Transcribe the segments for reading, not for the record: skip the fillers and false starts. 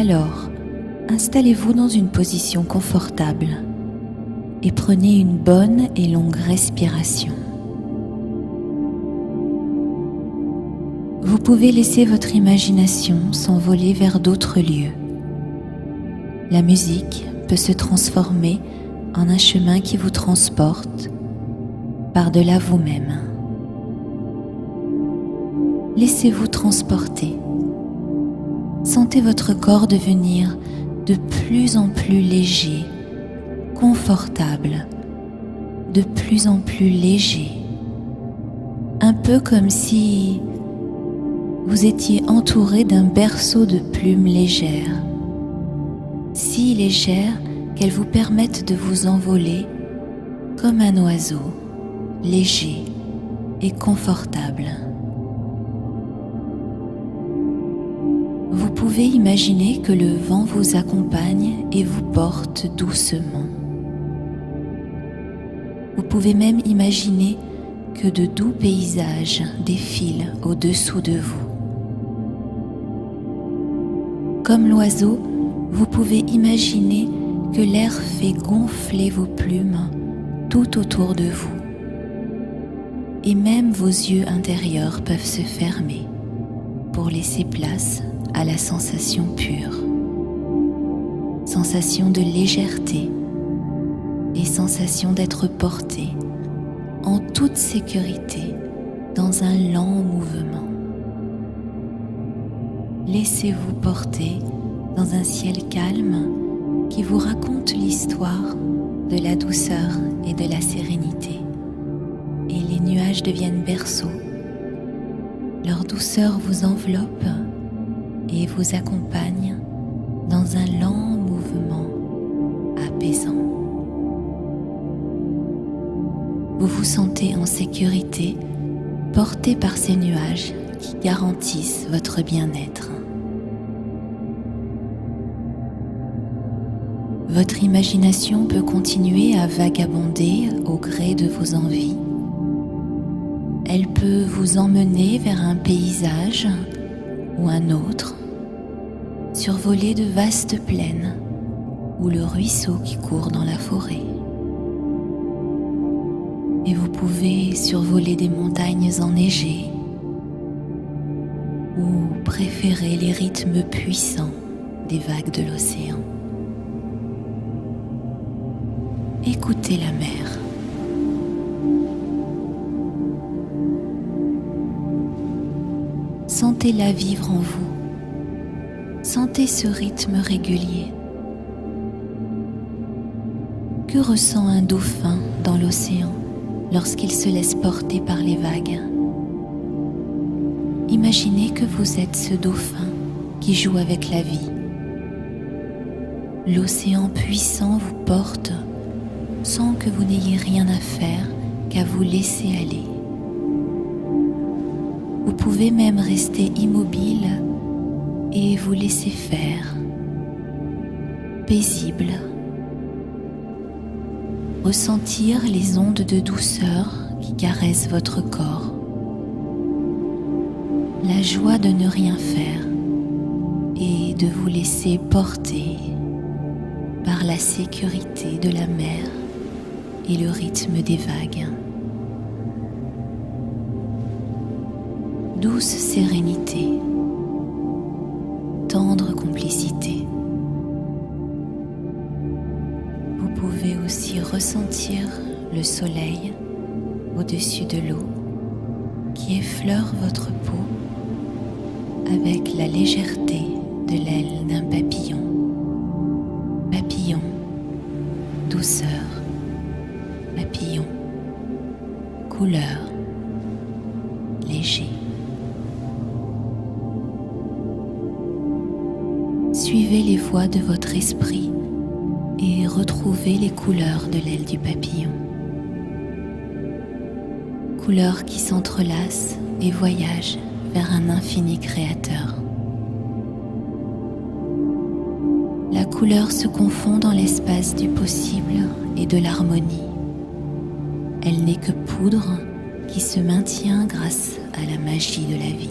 Alors, installez-vous dans une position confortable et prenez une bonne et longue respiration. Vous pouvez laisser votre imagination s'envoler vers d'autres lieux. La musique peut se transformer en un chemin qui vous transporte par-delà vous-même. Laissez-vous transporter. Sentez votre corps devenir de plus en plus léger, confortable, de plus en plus léger. Un peu comme si vous étiez entouré d'un berceau de plumes légères, si légères qu'elles vous permettent de vous envoler comme un oiseau, léger et confortable. Vous pouvez imaginer que le vent vous accompagne et vous porte doucement. Vous pouvez même imaginer que de doux paysages défilent au-dessous de vous. Comme l'oiseau, vous pouvez imaginer que l'air fait gonfler vos plumes tout autour de vous. Et même vos yeux intérieurs peuvent se fermer pour laisser place à la sensation pure. Sensation de légèreté et sensation d'être porté en toute sécurité dans un lent mouvement. Laissez-vous porter dans un ciel calme qui vous raconte l'histoire de la douceur et de la sérénité. Et les nuages deviennent berceaux. Leur douceur vous enveloppe et vous accompagne dans un lent mouvement apaisant. Vous vous sentez en sécurité, porté par ces nuages qui garantissent votre bien-être. Votre imagination peut continuer à vagabonder au gré de vos envies. Elle peut vous emmener vers un paysage ou un autre, survoler de vastes plaines ou le ruisseau qui court dans la forêt. Et vous pouvez survoler des montagnes enneigées ou préférer les rythmes puissants des vagues de l'océan. Écoutez la mer. Sentez-la vivre en vous. Sentez ce rythme régulier. Que ressent un dauphin dans l'océan lorsqu'il se laisse porter par les vagues? Imaginez que vous êtes ce dauphin qui joue avec la vie. L'océan puissant vous porte sans que vous n'ayez rien à faire qu'à vous laisser aller. Vous pouvez même rester immobile et vous laisser faire, paisible. Ressentir les ondes de douceur qui caressent votre corps. La joie de ne rien faire et de vous laisser porter par la sécurité de la mer et le rythme des vagues. Douce sérénité, tendre complicité. Vous pouvez aussi ressentir le soleil au-dessus de l'eau qui effleure votre peau avec la légèreté de l'aile d'un papillon. Papillon, douceur, papillon, couleur, léger. Suivez les voies de votre esprit et retrouvez les couleurs de l'aile du papillon. Couleurs qui s'entrelacent et voyagent vers un infini créateur. La couleur se confond dans l'espace du possible et de l'harmonie. Elle n'est que poudre qui se maintient grâce à la magie de la vie.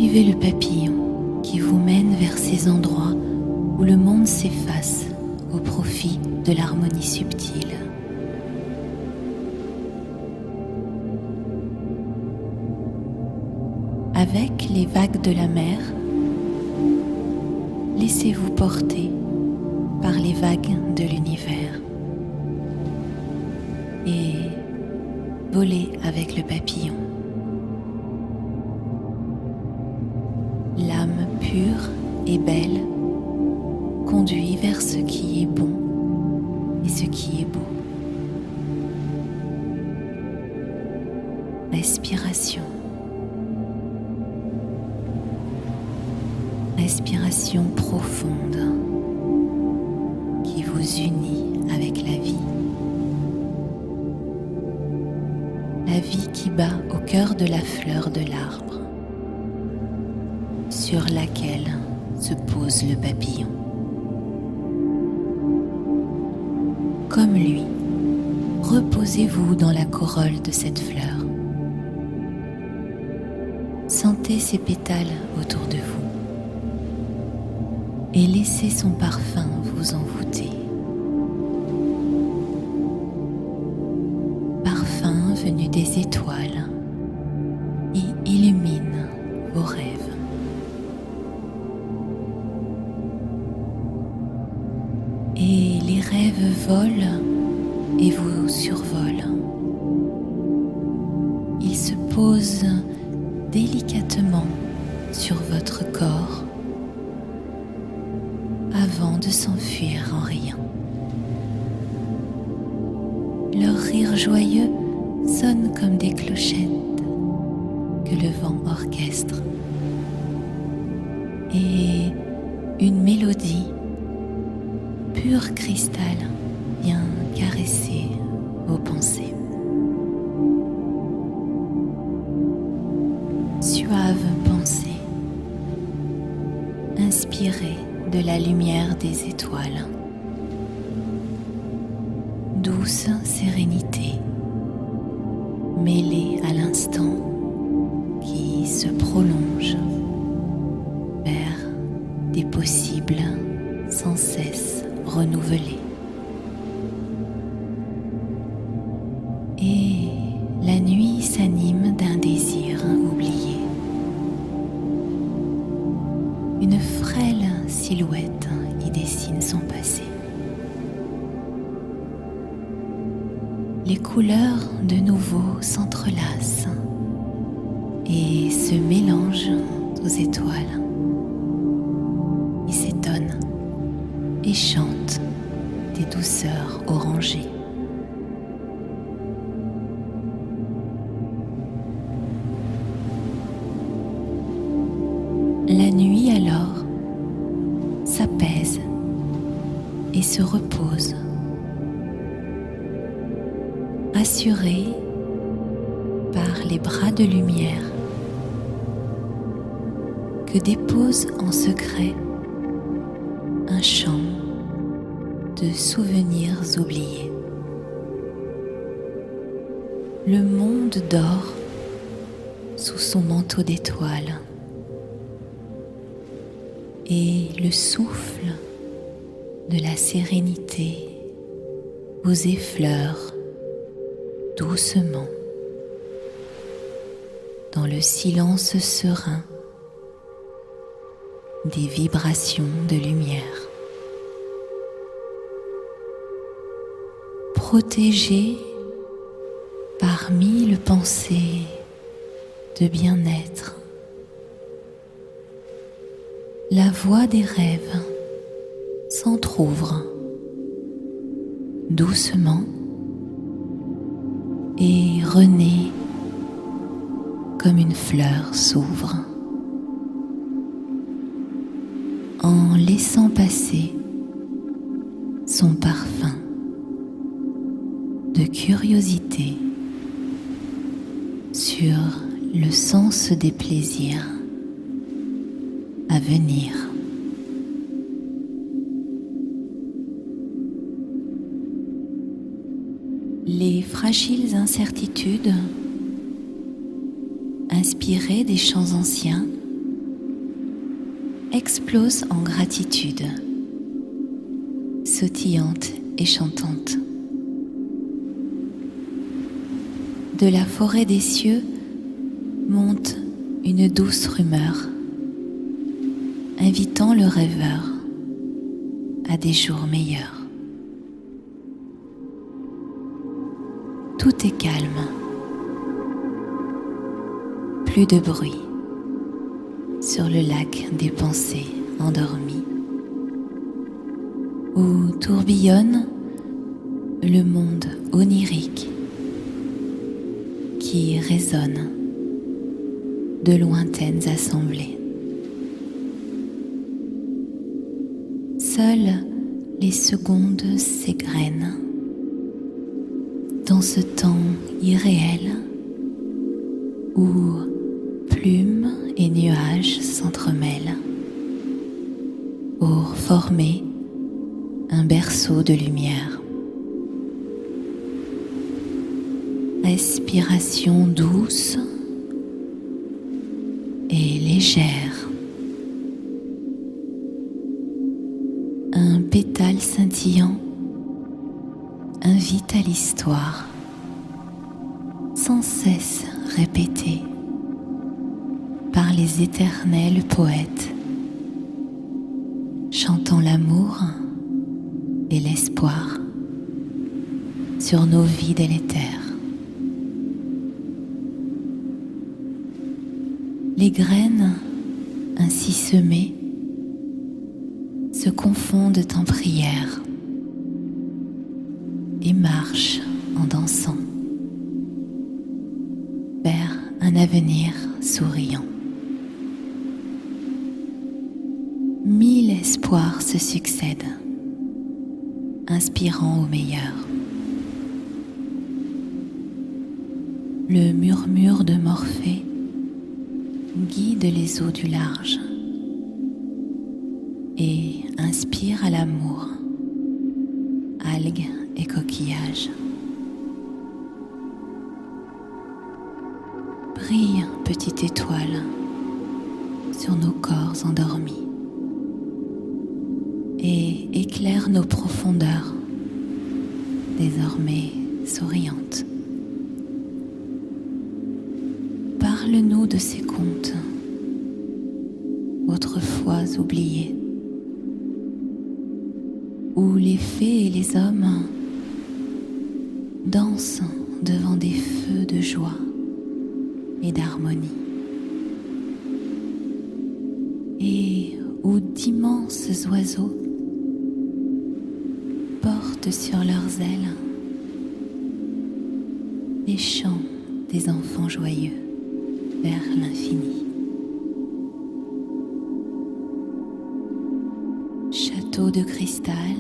Suivez le papillon qui vous mène vers ces endroits où le monde s'efface au profit de l'harmonie subtile. Avec les vagues de la mer, laissez-vous porter par les vagues de l'univers et volez avec le papillon. L'âme pure et belle conduit vers ce qui est bon et ce qui est beau. Respiration. Respiration profonde qui vous unit avec la vie. La vie qui bat au cœur de la fleur de l'arbre sur laquelle se pose le papillon. Comme lui, reposez-vous dans la corolle de cette fleur. Sentez ses pétales autour de vous et laissez son parfum vous envoûter. Parfum venu des étoiles qui illumine vos rêves. Et les rêves volent et vous survolent. Ils se posent délicatement sur votre corps avant de s'enfuir en riant. Leur rire joyeux sonne comme des clochettes que le vent orchestre et une mélodie pur cristal vient caresser vos pensées. Suave pensée, inspirée de la lumière des étoiles. Douce sérénité, mêlée à l'instant qui se prolonge vers des possibles sans cesse renouvelés. Et la nuit s'anime d'un désir oublié. Une frêle silhouette y dessine son passé. Les couleurs de nouveau s'entrelacent et se mélangent aux étoiles. Ils s'étonnent et chantent des douceurs orangées. La nuit alors s'apaise et se repose, rassurée par les bras de lumière que dépose en secret un champ de souvenirs oubliés. Le monde dort sous son manteau d'étoiles et le souffle de la sérénité vous effleure doucement dans le silence serein des vibrations de lumière. Protégé par mille pensées de bien-être, la voie des rêves s'entr'ouvre doucement et renaît comme une fleur s'ouvre en laissant passer son parfum de curiosité sur le sens des plaisirs à venir. Les fragiles incertitudes, inspirées des chants anciens, explose en gratitude, sautillante et chantante. De la forêt des cieux monte une douce rumeur, invitant le rêveur à des jours meilleurs. Tout est calme, plus de bruit sur le lac des pensées endormies, où tourbillonne le monde onirique qui résonne de lointaines assemblées. Seules les secondes s'égrènent dans ce temps irréel où plumes et nuages s'entremêlent pour former un berceau de lumière. Respiration douce et légère. Un pétale scintillant invite à l'histoire, sans cesse répétée par les éternels poètes, chantant l'amour et l'espoir sur nos vies délétères. Les graines ainsi semées se confondent en prière et marchent en dansant vers un avenir souriant. 1000 espoirs se succèdent, inspirant au meilleur. Le murmure de Morphée guide les eaux du large et inspire à l'amour, algues et coquillages. Brille, petite étoile, sur nos corps endormis et éclaire nos profondeurs, désormais souriantes. Parle-nous de ces contes, autrefois oubliés, où les fées et les hommes dansent devant des feux de joie et d'harmonie, et où d'immenses oiseaux portent sur leurs ailes les chants des enfants joyeux vers l'infini. Château de cristal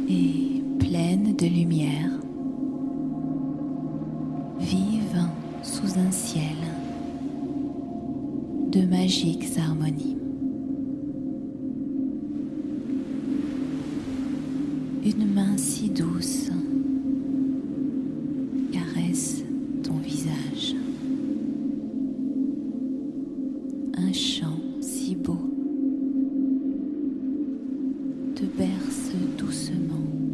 et pleine de lumière, vivent sous un ciel de magiques harmonies. Une main si douce caresse ton visage. Un chant si beau te berce doucement.